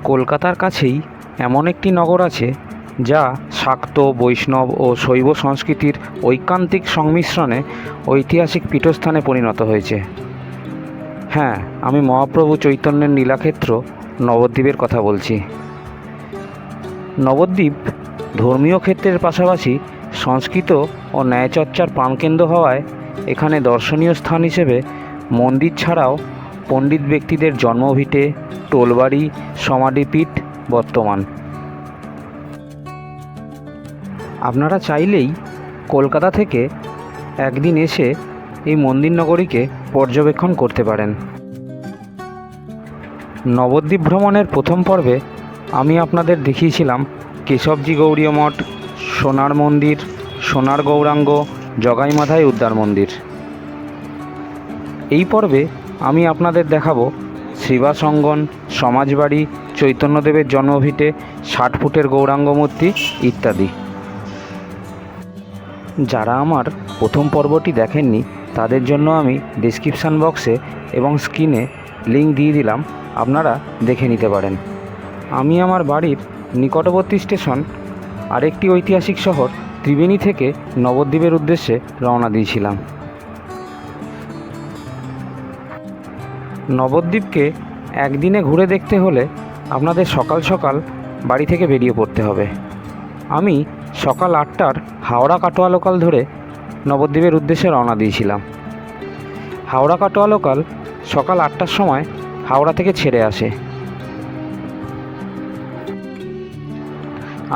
কলকাতার কাছেই এমন একটি নগর আছে যা শাক্ত, বৈষ্ণব ও শৈব সংস্কৃতির ঐকান্তিক সংমিশ্রণে ঐতিহাসিক পীঠস্থানে পরিণত হয়েছে। হ্যাঁ, আমি মহাপ্রভু চৈতন্যের নীলাক্ষেত্র নবদ্বীপের কথা বলছি। নবদ্বীপ ধর্মীয় ক্ষেত্রের পাশাপাশি সংস্কৃত ও ন্যায়চর্চার প্রাণকেন্দ্র হওয়ায় এখানে দর্শনীয় স্থান হিসেবে মন্দির ছাড়াও পণ্ডিত ব্যক্তিদের জন্মভিটে, টোলবাড়ি, সমাধিপীঠ বর্তমান। আপনারা চাইলেই কলকাতা থেকে একদিন এসে এই মন্দির নগরীকে পর্যবেক্ষণ করতে পারেন। নবদ্বীপ ভ্রমণের প্রথম পর্বে আমি আপনাদের দেখিয়েছিলাম কেশবজি গৌড়ীয় মঠ, সোনার মন্দির, সোনার গৌরাঙ্গ, জগাইমাথায় উদ্ধার মন্দির। এই পর্বে আমি আপনাদের দেখাবো শ্রীবাস অঙ্গন, সমাজবাড়ি, চৈতন্যদেবের জন্মভিটে, 60 ফুটের গৌরাঙ্গ মূর্তি ইত্যাদি। যারা আমার প্রথম পর্বটি দেখেননি তাদের জন্য আমি ডেসক্রিপশান বক্সে এবং স্ক্রিনে লিঙ্ক দিয়ে দিলাম, আপনারা দেখে নিতে পারেন। আমি আমার বাড়ির নিকটবর্তী স্টেশন আরেকটি ঐতিহাসিক শহর ত্রিবেণী থেকে নবদ্বীপের উদ্দেশ্যে রওনা দিয়েছিলাম। নবদ্বীপকে একদিনে ঘুরে দেখতে হলে আপনাদের সকাল সকাল বাড়ি থেকে বেরিয়ে পড়তে হবে। আমি সকাল 8টার হাওড়া কাটোয়া লোকাল ধরে নবদ্বীপের উদ্দেশ্যে রওনা দিয়েছিলাম। হাওড়া কাটোয়া লোকাল সকাল 8টার সময় হাওড়া থেকে ছেড়ে আসে।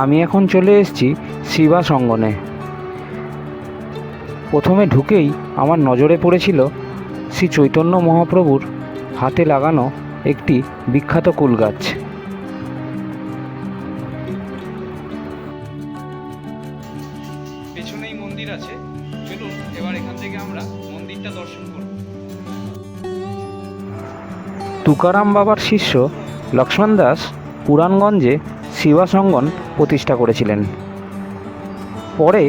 আমি এখন চলে এসেছি শ্রীবাস অঙ্গনে। প্রথমে ঢুকেই আমার নজরে পড়েছিল শ্রী চৈতন্য মহাপ্রভুর হাতে লাগানো একটি বিখ্যাত কুল গাছ। পেছনেই মন্দির আছে, চলুন এবার এখান থেকে আমরা মন্দিরটা দর্শন করব। তুকারাম বাবার শিষ্য লক্ষ্মণ দাস পুরাণগঞ্জে শ্রীবাস অঙ্গন প্রতিষ্ঠা করেছিলেন। পরে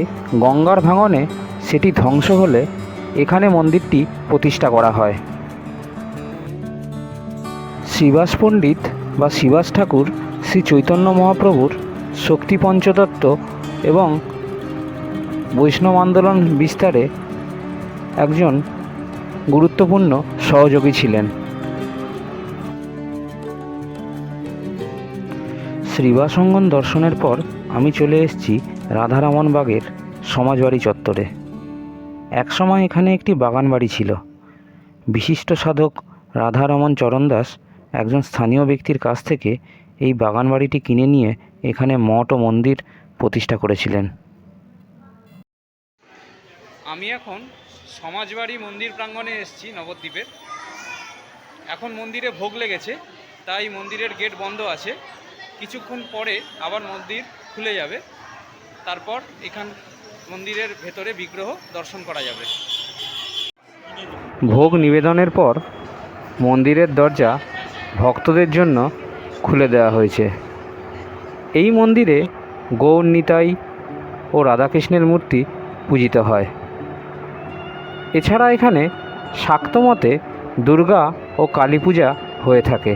গঙ্গার ভাঙনে সেটি ধ্বংস হলে এখানে মন্দিরটি প্রতিষ্ঠা করা হয়। শ্রীবাস পণ্ডিত বা শ্রীবাস ঠাকুর শ্রী চৈতন্য মহাপ্রভুর শক্তি পঞ্চতত্ত্ব এবং বৈষ্ণব আন্দোলন বিস্তারে একজন গুরুত্বপূর্ণ সহযোগী ছিলেন। শ্রীবাস অঙ্গন দর্শনের পর আমি চলে এসেছি রাধারমণ বাগের সমাজবাড়ি চত্বরে। একসময় এখানে একটি বাগান বাড়ি ছিল। বিশিষ্ট সাধক রাধারমণ চরণ দাস একজন স্থানীয় ব্যক্তির কাছ থেকে এই বাগান বাড়িটি কিনে নিয়ে এখানে মঠ ও মন্দির প্রতিষ্ঠা করেছিলেন। আমি এখন সমাজবাড়ি মন্দির প্রাঙ্গণে এসেছি নবদ্বীপের। এখন মন্দিরে ভোগ লেগেছে, তাই মন্দিরের গেট বন্ধ আছে। কিছুক্ষণ পরে আবার মন্দির খুলে যাবে, তারপর এখান মন্দিরের ভেতরে বিগ্রহ দর্শন করা যাবে। ভোগ নিবেদনের পর মন্দিরের দরজা ভক্তদের জন্য খুলে দেওয়া হয়েছে। এই মন্দিরে গৌর নিতাই ও রাধাকৃষ্ণের মূর্তি পূজিত হয়। এছাড়া এখানে শাক্ত মতে দুর্গা ও কালী পূজা হয়ে থাকে।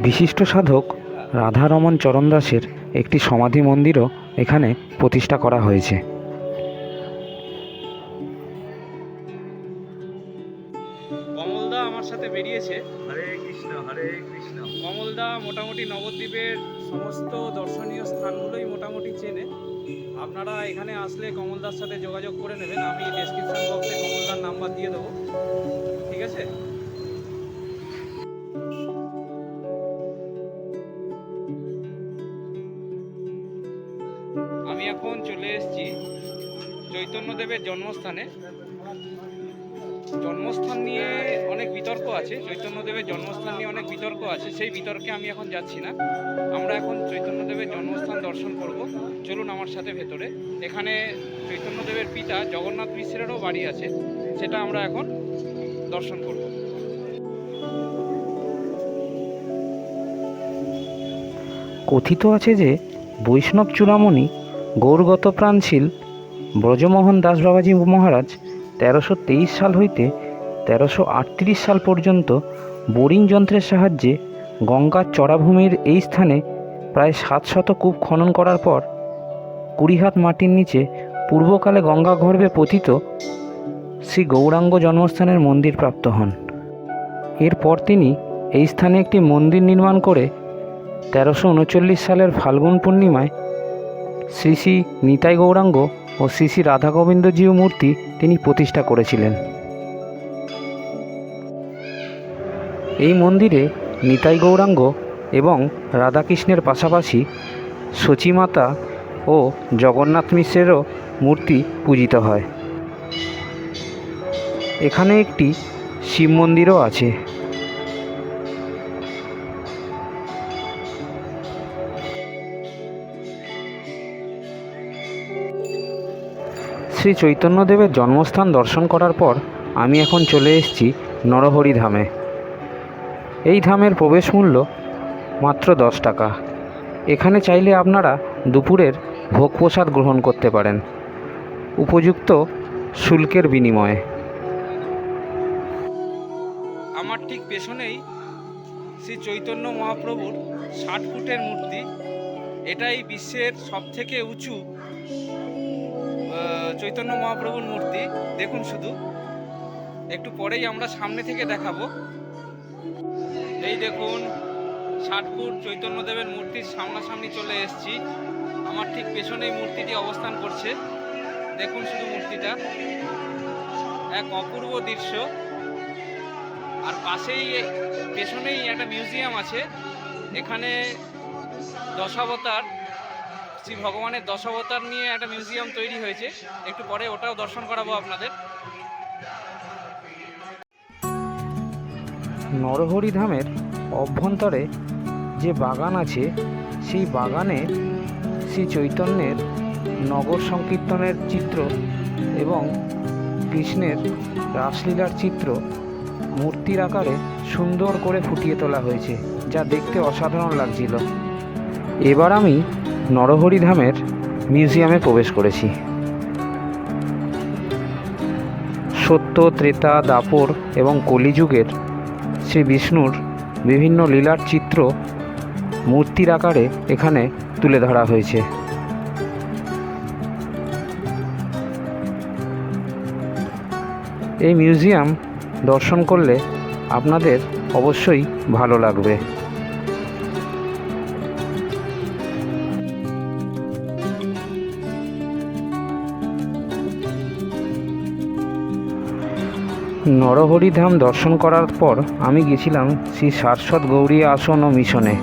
বিশিষ্ট সাধক রাধারমণ চরণ দাসের একটি সমাধি মন্দিরও এখানে প্রতিষ্ঠা করা হয়েছে। কমলদা আমার সাথে বেরিয়েছে। হরে কৃষ্ণ হরে কৃষ্ণ। কমলদা মোটামুটি নবদ্বীপের সমস্ত দর্শনীয় স্থানগুলোই মোটামুটি চেনে। আপনারা এখানে আসলে কমলদার সাথে যোগাযোগ করে নেবেন। আমি ডেসক্রিপশন বক্সে কমলদার নাম্বার দিয়ে দেবো, ঠিক আছে? আমি এখন চলে এসেছি চৈতন্যদেবের জন্মস্থানে। জন্মস্থান নিয়ে অনেক বিতর্ক আছে, চৈতন্যদেবের জন্মস্থান নিয়ে অনেক বিতর্ক আছে। সেই বিতর্কে আমি এখন যাচ্ছি না। আমরা এখন চৈতন্যদেবের জন্মস্থান দর্শন করব। চলুন আমার সাথে ভেতরে। এখানে চৈতন্যদেবের পিতা জগন্নাথ মিশ্রেরও বাড়ি আছে, সেটা আমরা এখন দর্শন করব। কথিত আছে যে বৈষ্ণব চূড়ামণি গৌরগত প্রাণশীল ব্রজমোহন দাস বাবাজী মহারাজ 1323 সাল হইতে 1338 সাল পর্যন্ত বোরিং যন্ত্রের সাহায্যে গঙ্গার চড়াভূমির এই স্থানে প্রায় 700 কূপ খনন করার পর 20 হাত মাটির নিচে পূর্বকালে গঙ্গা গর্ভে পতিত শ্রী গৌরাঙ্গ জন্মস্থানের মন্দির প্রাপ্ত হন। এরপর তিনি এই স্থানে একটি মন্দির নির্মাণ করে 1339 সালের ফাল্গুন পূর্ণিমায় শ্রী শ্রী নিতাই গৌরাঙ্গ ও শ্রী শ্রী রাধা গোবিন্দজিউ মূর্তি তিনি প্রতিষ্ঠা করেছিলেন। এই মন্দিরে নিতাই গৌরাঙ্গ এবং রাধাকৃষ্ণের পাশাপাশি সচিমাতা ও জগন্নাথ মিশ্রেরও মূর্তি পূজিত হয়। এখানে একটি শিব মন্দিরও আছে। শ্রী চৈতন্যদেবের জন্মস্থান দর্শন করার পর আমি এখন চলে এসেছি নরহরি ধামে। এই ধামের প্রবেশ মূল্য মাত্র 10 টাকা। এখানে চাইলে আপনারা দুপুরের ভোগ প্রসাদ গ্রহণ করতে পারেন উপযুক্ত শুল্কের বিনিময়ে। আমার ঠিক পেছনেই শ্রী চৈতন্য মহাপ্রভুর 60 ফুটের মূর্তি। এটাই বিশ্বের সবথেকে উঁচু চৈতন্য মহাপ্রভুর মূর্তি। দেখুন শুধু, একটু পরেই আমরা সামনে থেকে দেখাবো। এই দেখুন 60 ফুট চৈতন্যদেবের মূর্তির সামনাসামনি চলে এসেছি। আমার ঠিক পেছনেই মূর্তিটি অবস্থান করছে। দেখুন শুধু মূর্তিটা, এক অপূর্ব দৃশ্য। আর পাশেই পেছনেই একটা মিউজিয়াম আছে। এখানে দশাবতার, শ্রী ভগবানের দশাবতার নিয়ে একটা মিউজিয়াম তৈরি হয়েছে। একটু পরে ওটাও দর্শন করাবো আপনাদের। নরহরি ধামের অভ্যন্তরে যে বাগান আছে, সেই বাগানে শ্রী চৈতন্যের নগর সংকীর্তনের চিত্র এবং কৃষ্ণের রাসলীলার চিত্র মূর্তির আকারে সুন্দর করে ফুটিয়ে তোলা হয়েছে, যা দেখতে অসাধারণ লাগছিল। এবার আমি নরহরি ধামের মিউজিয়ামে প্রবেশ করেছি। সত্য, ত্রেতা, দাপর এবং কলিযুগের শ্রী বিষ্ণুর বিভিন্ন লীলার চিত্র মূর্তির আকারে এখানে তুলে ধরা হয়েছে। এই মিউজিয়াম দর্শন করলে আপনাদের অবশ্যই ভালো লাগবে। নরহরি ধাম দর্শন করার পর আমি গেছিলাম শ্রী সারস্বত গৌরী আসন ও মিশনে,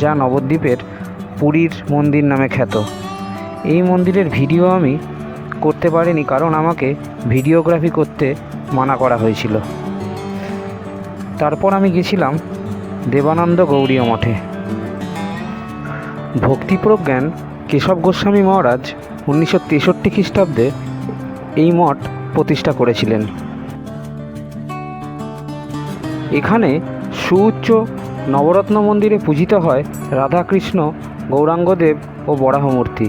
যা নবদ্বীপের পুরীর মন্দির নামে খ্যাত। এই মন্দিরের ভিডিও আমি করতে পারিনি, কারণ আমাকে ভিডিওগ্রাফি করতে মানা করা হয়েছিল। তারপর আমি গেছিলাম দেবানন্দ গৌড়ীয় মঠে। ভক্তিপ্রজ্ঞান কেশব গোস্বামী মহারাজ 1963 খ্রিস্টাব্দে এই মঠ প্রতিষ্ঠা করেছিলেন। এখানে সুউচ্চ নবরত্ন মন্দিরে পূজিত হয় রাধাকৃষ্ণ, গৌরাঙ্গদেব ও বরাহ মূর্তি।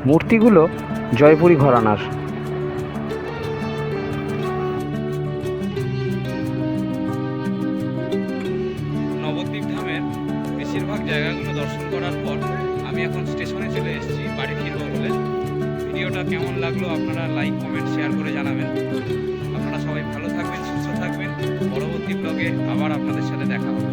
মূর্তিগুলো জয়পুরী ঘরানার। নবদ্বীপ ধামের বেশিরভাগ জায়গাগুলো দর্শন করার পর আমি এখন স্টেশনে চলে এসেছি বাড়ি ফিরবো বলে। ভিডিওটা কেমন লাগলো আপনারা লাইক, কমেন্ট, শেয়ার করে জানাবেন। আপনারা সবাই ভালো থাকবেন, সুস্থ থাকবেন। পরবর্তী ব্লগে আবার আপনাদের সাথে দেখা হবে।